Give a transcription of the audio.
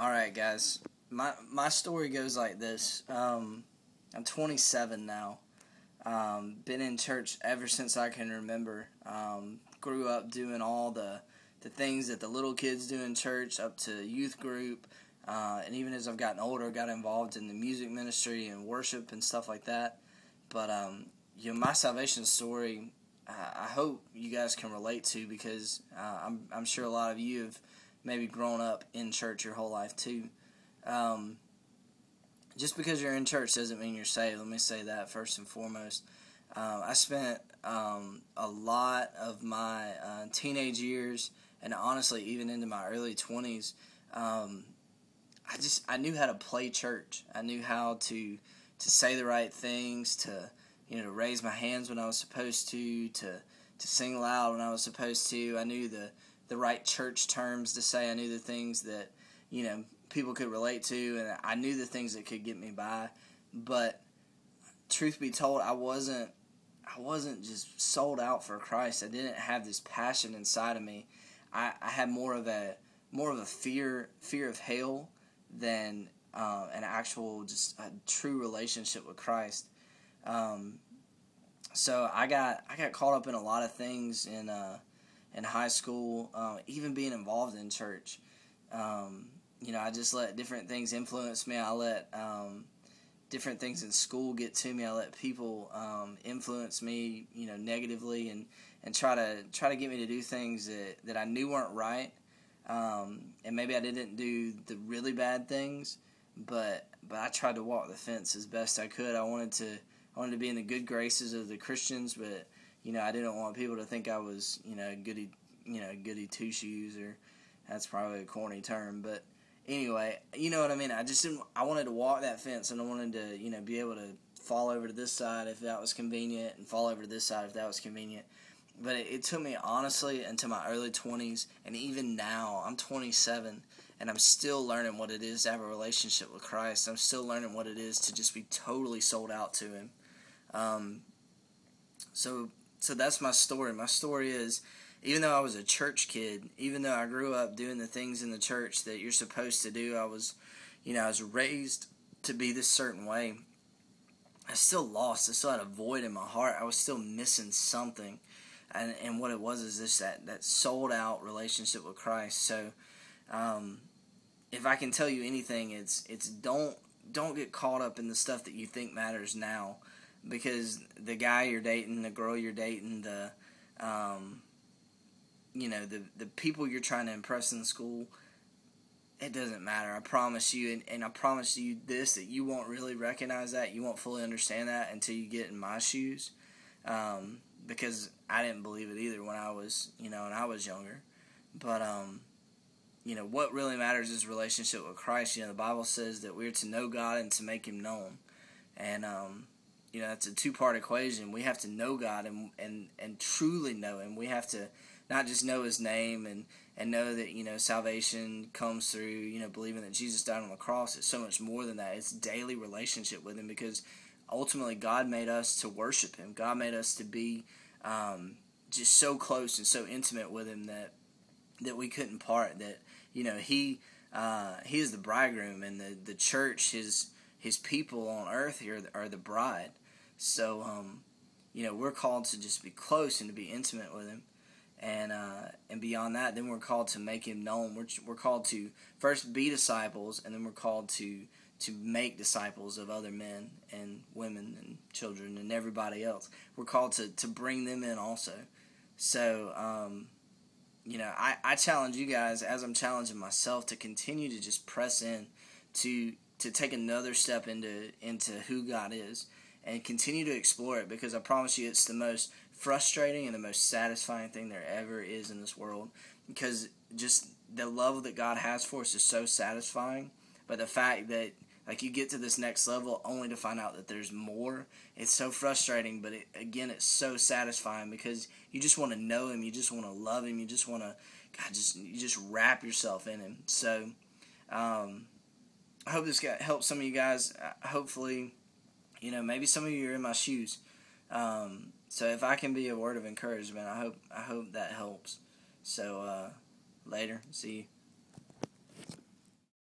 Alright, guys. My story goes like this. I'm 27 now. Been in church ever since I can remember. Grew up doing all the things that the little kids do in church, up to youth group. And even as I've gotten older, got involved in the music ministry and worship and stuff like that. But my salvation story, I hope you guys can relate to, because I'm sure a lot of you have maybe grown up in church your whole life too. Just because you're in church doesn't mean you're saved. Let me say that first and foremost. I spent a lot of my teenage years, and honestly even into my early 20s, I knew how to play church. I knew how to say the right things, to raise my hands when I was supposed to sing loud when I was supposed to. I knew the right church terms to say. I knew the things that people could relate to, and I knew the things that could get me by. But truth be told, I wasn't just sold out for Christ. I didn't have this passion inside of me. I had more of a fear of hell than an actual, just a true relationship with Christ. So I got caught up in a lot of things in high school, even being involved in church. I just let different things influence me. I let different things in school get to me. I let people influence me, negatively, and try to get me to do things that I knew weren't right. And maybe I didn't do the really bad things, but I tried to walk the fence as best I could. I wanted to be in the good graces of the Christians, but I didn't want people to think I was goody two shoes, or that's probably a corny term, but anyway, you know what I mean. I wanted to walk that fence, and I wanted to be able to fall over to this side if that was convenient, and fall over to this side if that was convenient. But it took me, honestly, into my early 20s, and even now, I'm 27, and I'm still learning what it is to have a relationship with Christ. I'm still learning what it is to just be totally sold out to Him. So that's my story. My story is, even though I was a church kid, even though I grew up doing the things in the church that you're supposed to do, I was raised to be this certain way. I still lost. I still had a void in my heart. I was still missing something. And what it was is this, that sold out relationship with Christ. So, if I can tell you anything, it's don't get caught up in the stuff that you think matters now, because the guy you're dating, the girl you're dating, the people you're trying to impress in school, it doesn't matter. I promise you, and I promise you this, that you won't really recognize that, you won't fully understand that until you get in my shoes. Because I didn't believe it either when I was, when I was younger. But, what really matters is relationship with Christ. The Bible says that we're to know God and to make Him known. And, that's a two-part equation. We have to know God and truly know Him. We have to not just know His name and know that, salvation comes through, believing that Jesus died on the cross. It's so much more than that. It's daily relationship with Him, because ultimately, God made us to worship Him. God made us to be just so close and so intimate with Him that we couldn't part. That He is the bridegroom, and the church, His people on earth here, are the bride. So we're called to just be close and to be intimate with Him, and beyond that, then we're called to make Him known. We're called to first be disciples, and then we're called to make disciples of other men and women and children and everybody else. We're called to bring them in also. So, I challenge you guys, as I'm challenging myself, to continue to just press in, to take another step into who God is, and continue to explore it, because I promise you it's the most frustrating and the most satisfying thing there ever is in this world, because just the love that God has for us is so satisfying. But the fact that you get to this next level only to find out that there's more, it's so frustrating, but it's so satisfying, because you just want to know Him, you just want to love Him, you just want to, you just wrap yourself in Him. So, I hope this helps some of you guys. Hopefully, maybe some of you are in my shoes. So if I can be a word of encouragement, I hope that helps. So, later, see you.